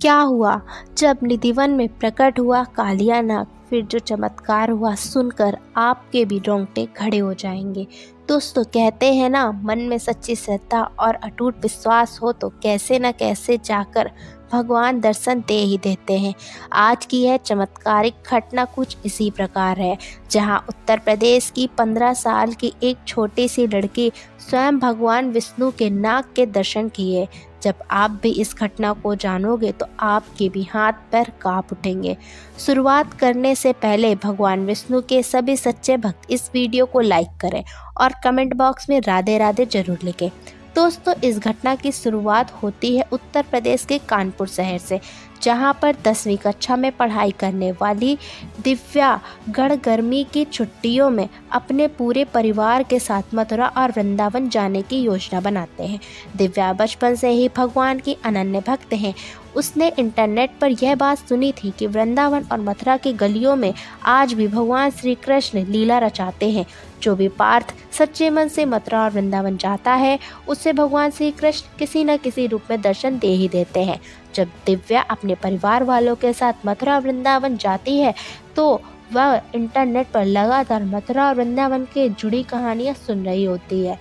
क्या हुआ जब निधिवन में प्रकट हुआ कालिया नाग, फिर जो चमत्कार हुआ सुनकर आपके भी रोंगटे खड़े हो जाएंगे। दोस्तों, कहते हैं ना, मन में सच्ची श्रद्धा और अटूट विश्वास हो तो कैसे न कैसे जाकर भगवान दर्शन दे ही देते हैं। आज की यह चमत्कारिक घटना कुछ इसी प्रकार है, जहां उत्तर प्रदेश की 15 साल की एक छोटी सी लड़की स्वयं भगवान विष्णु के नाग के दर्शन किए। जब आप भी इस घटना को जानोगे तो आपके भी हाथ पैर कांप उठेंगे। शुरुआत करने से पहले भगवान विष्णु के सभी सच्चे भक्त इस वीडियो को लाइक करें और कमेंट बॉक्स में राधे राधे जरूर लिखें। दोस्तों, इस घटना की शुरुआत होती है उत्तर प्रदेश के कानपुर शहर से, जहां पर 10वीं कक्षा में पढ़ाई करने वाली दिव्या गर्मी की छुट्टियों में अपने पूरे परिवार के साथ मथुरा और वृंदावन जाने की योजना बनाते हैं। दिव्या बचपन से ही भगवान की अनन्य भक्त हैं। उसने इंटरनेट पर यह बात सुनी थी कि वृंदावन और मथुरा की गलियों में आज भी भगवान श्री कृष्ण लीला रचाते हैं। जो भी पार्थ सच्चे मन से मथुरा और वृंदावन जाता है, उसे भगवान श्री कृष्ण किसी न किसी रूप में दर्शन दे ही देते हैं। जब दिव्या अपने परिवार वालों के साथ मथुरा वृंदावन जाती है तो वह इंटरनेट पर लगातार मथुरा और वृंदावन के जुड़ी कहानियां सुन रही होती है।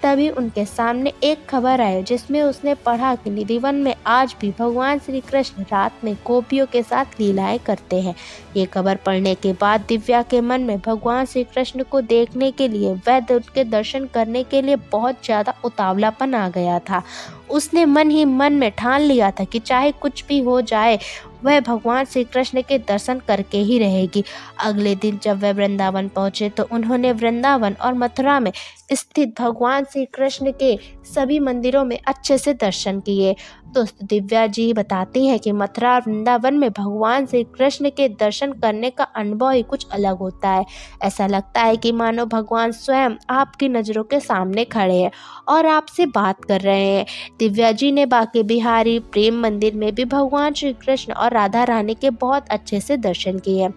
तभी उनके सामने एक खबर आई जिसमें उसने पढ़ा कि निधिवन में आज भी भगवान श्री कृष्ण रात में गोपियों के साथ लीलाएं करते हैं। ये खबर पढ़ने के बाद दिव्या के मन में भगवान श्री कृष्ण को देखने के लिए, वैद्य उनके दर्शन करने के लिए बहुत ज़्यादा उतावलापन आ गया था। उसने मन ही मन में ठान लिया था कि चाहे कुछ भी हो जाए वह भगवान श्री कृष्ण के दर्शन करके ही रहेगी। अगले दिन जब वह वृंदावन पहुंचे तो उन्होंने वृंदावन और मथुरा में स्थित भगवान श्री कृष्ण के सभी मंदिरों में अच्छे से दर्शन किए। दोस्तों, दिव्या जी बताती हैं कि मथुरा और वृंदावन में भगवान श्री कृष्ण के दर्शन करने का अनुभव ही कुछ अलग होता है। ऐसा लगता है कि मानो भगवान स्वयं आपकी नज़रों के सामने खड़े हैं और आपसे बात कर रहे हैं। दिव्या जी ने बांके बिहारी प्रेम मंदिर में भी भगवान श्री कृष्ण और राधा रानी के बहुत अच्छे से दर्शन किए।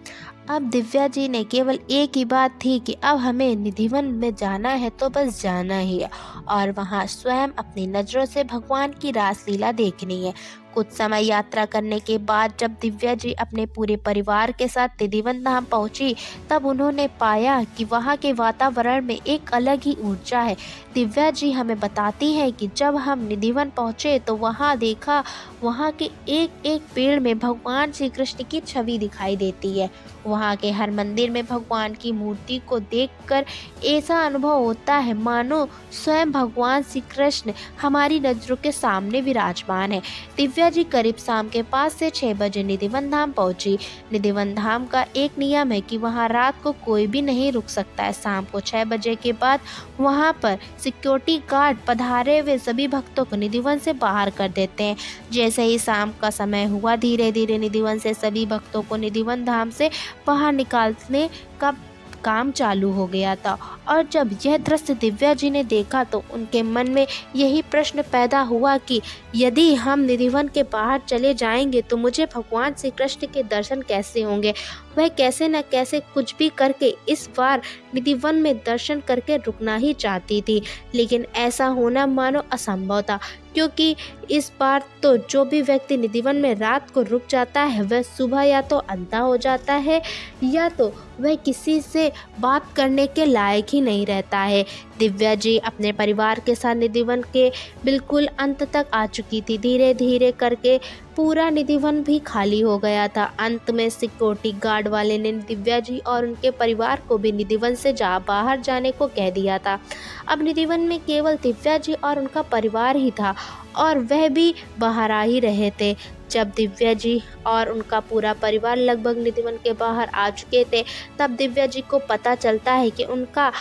अब दिव्या जी ने केवल एक ही बात थी कि अब हमें निधिवन में जाना है तो बस जाना ही है और वहाँ स्वयं अपनी नज़रों से भगवान की रासलीला देखनी है। कुछ समय यात्रा करने के बाद जब दिव्या जी अपने पूरे परिवार के साथ निधिवन धाम पहुंची, तब उन्होंने पाया कि वहां के वातावरण में एक अलग ही ऊर्जा है। दिव्या जी हमें बताती हैं कि जब हम निधिवन पहुंचे तो वहां देखा, वहां के एक एक पेड़ में भगवान श्री कृष्ण की छवि दिखाई देती है। वहां के हर मंदिर में भगवान की मूर्ति को देखकर ऐसा अनुभव होता है मानो स्वयं भगवान श्री कृष्ण हमारी नज़रों के सामने विराजमान है। दिव्या जी करीब शाम के 5 से 6 बजे निधिवन धाम पहुंची। निधिवन धाम का एक नियम है कि वहां रात को कोई भी नहीं रुक सकता है। शाम को 6 बजे के बाद वहां पर सिक्योरिटी गार्ड पधारे हुए सभी भक्तों को निधिवन से बाहर कर देते हैं। जैसे ही शाम का समय हुआ, धीरे धीरे निधिवन से सभी भक्तों को निधिवन धाम से बाहर निकालने का काम चालू हो गया था। और जब यह दृश्य दिव्या जी ने देखा तो उनके मन में यही प्रश्न पैदा हुआ कि यदि हम निधिवन के बाहर चले जाएंगे तो मुझे भगवान श्री कृष्ण के दर्शन कैसे होंगे। वह कैसे न कैसे कुछ भी करके इस बार निधिवन में दर्शन करके रुकना ही चाहती थी, लेकिन ऐसा होना मानो असंभव था, क्योंकि इस बार तो जो भी व्यक्ति निधिवन में रात को रुक जाता है वह सुबह या तो अंधा हो जाता है या तो वह किसी से बात करने के लायक ही नहीं रहता है। दिव्या जी अपने परिवार के साथ निधिवन के बिल्कुल अंत तक आ चुकी थी। धीरे धीरे करके पूरा निधिवन भी खाली हो गया था। अंत में सिक्योरिटी गार्ड वाले ने दिव्या जी और उनके परिवार को भी निधिवन से बाहर जाने को कह दिया था। अब निधिवन में केवल दिव्या जी और उनका परिवार ही था और वह भी बाहर आ ही रहे थे। जब दिव्या जी और उनका पूरा परिवार लगभग निधिवन के बाहर आ चुके थे, तब दिव्या जी को पता चलता है कि उनका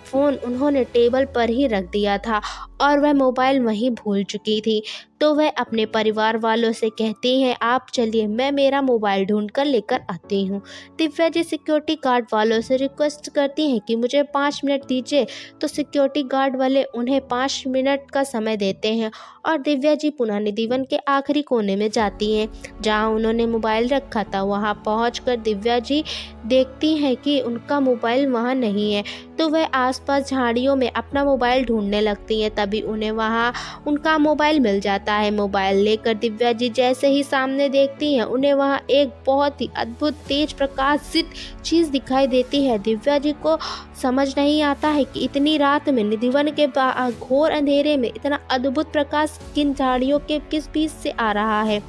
फ़ोन उन्होंने टेबल पर ही रख दिया था और वह मोबाइल वहीं भूल चुकी थी। तो वह अपने परिवार वालों से कहती हैं, आप चलिए, मैं मेरा मोबाइल ढूंढ कर लेकर आती हूँ। दिव्या जी सिक्योरिटी गार्ड वालों से रिक्वेस्ट करती हैं कि मुझे 5 मिनट दीजिए, तो सिक्योरिटी गार्ड वाले उन्हें 5 मिनट का समय देते हैं और दिव्या जी पुनः निधिवन के आखिरी कोने में जाती हैं जहाँ उन्होंने मोबाइल रखा था। वहाँ पहुँचकर दिव्या जी देखती हैं कि उनका मोबाइल वहाँ नहीं है, तो वह आसपास झाड़ियों में अपना मोबाइल ढूंढने लगती हैं। तभी उन्हें वहाँ उनका मोबाइल मिल जाता लगता है। मोबाइल लेकर दिव्या जी जैसे ही सामने देखती हैं, उन्हें वहाँ एक बहुत ही अद्भुत तेज प्रकाशित चीज़ दिखाई देती है। दिव्या जी को समझ नहीं आता है कि इतनी रात में निधिवन के घोर अंधेरे में इतना अद्भुत प्रकाश किन झाड़ियों के किस बीच से आ रहा है।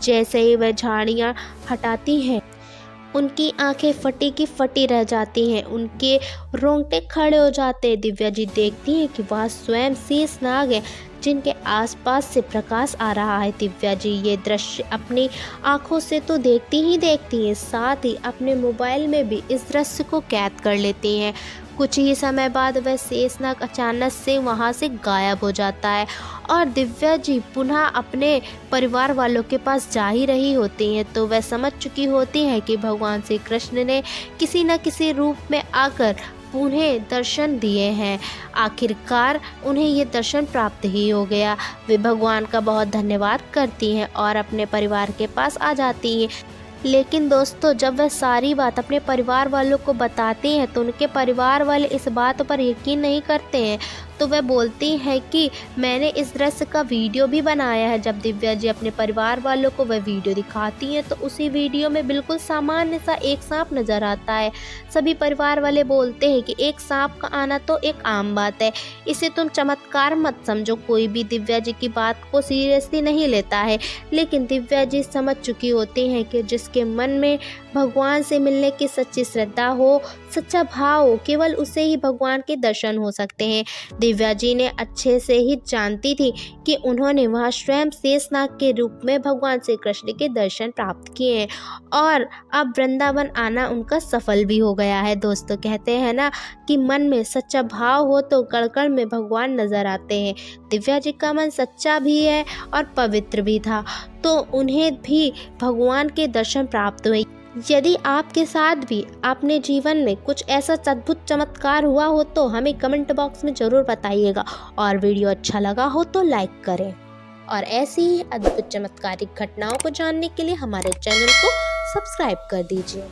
जैसे ही वह झाड़ियाँ हटाती हैं, उनकी आंखें फटी की फटी रह जाती हैं, उनके रोंगटे खड़े हो जाते हैं। दिव्या जी देखती हैं कि वह स्वयं शेषनाग है, जिनके आसपास से प्रकाश आ रहा है। दिव्या जी ये दृश्य अपनी आंखों से तो देखती ही देखती हैं, साथ ही अपने मोबाइल में भी इस दृश्य को कैद कर लेती हैं। कुछ ही समय बाद वह शेषनाग अचानक से वहां से गायब हो जाता है और दिव्या जी पुनः अपने परिवार वालों के पास जा ही रही होती हैं, तो वह समझ चुकी होती हैं कि भगवान श्री कृष्ण ने किसी न किसी रूप में आकर उन्हें दर्शन दिए हैं। आखिरकार उन्हें ये दर्शन प्राप्त ही हो गया। वे भगवान का बहुत धन्यवाद करती हैं और अपने परिवार के पास आ जाती हैं। लेकिन दोस्तों, जब वह सारी बात अपने परिवार वालों को बताती हैं तो उनके परिवार वाले इस बात पर यकीन नहीं करते हैं। तो वह बोलती हैं कि मैंने इस दृश्य का वीडियो भी बनाया है। जब दिव्या जी अपने परिवार वालों को वह वीडियो दिखाती हैं तो उसी वीडियो में बिल्कुल सामान्य सा एक सांप नज़र आता है। सभी परिवार वाले बोलते हैं कि एक सांप का आना तो एक आम बात है, इसे तुम चमत्कार मत समझो। कोई भी दिव्या जी की बात को सीरियसली नहीं लेता है। लेकिन दिव्या जी समझ चुकी होती हैं कि जिसके मन में भगवान से मिलने की सच्ची श्रद्धा हो, सच्चा भाव हो, केवल उसे ही भगवान के दर्शन हो सकते हैं। दिव्या जी ने अच्छे से ही जानती थी कि उन्होंने वहाँ स्वयं शेषनाग के रूप में भगवान श्री कृष्ण के दर्शन प्राप्त किए हैं और अब वृंदावन आना उनका सफल भी हो गया है। दोस्तों, कहते हैं ना कि मन में सच्चा भाव हो तो कण-कण में भगवान नजर आते हैं। दिव्या जी का मन सच्चा भी है और पवित्र भी था, तो उन्हें भी भगवान के दर्शन प्राप्त हुए। यदि आपके साथ भी अपने जीवन में कुछ ऐसा अद्भुत चमत्कार हुआ हो तो हमें कमेंट बॉक्स में ज़रूर बताइएगा, और वीडियो अच्छा लगा हो तो लाइक करें। और ऐसी ही अद्भुत चमत्कारिक घटनाओं को जानने के लिए हमारे चैनल को सब्सक्राइब कर दीजिए।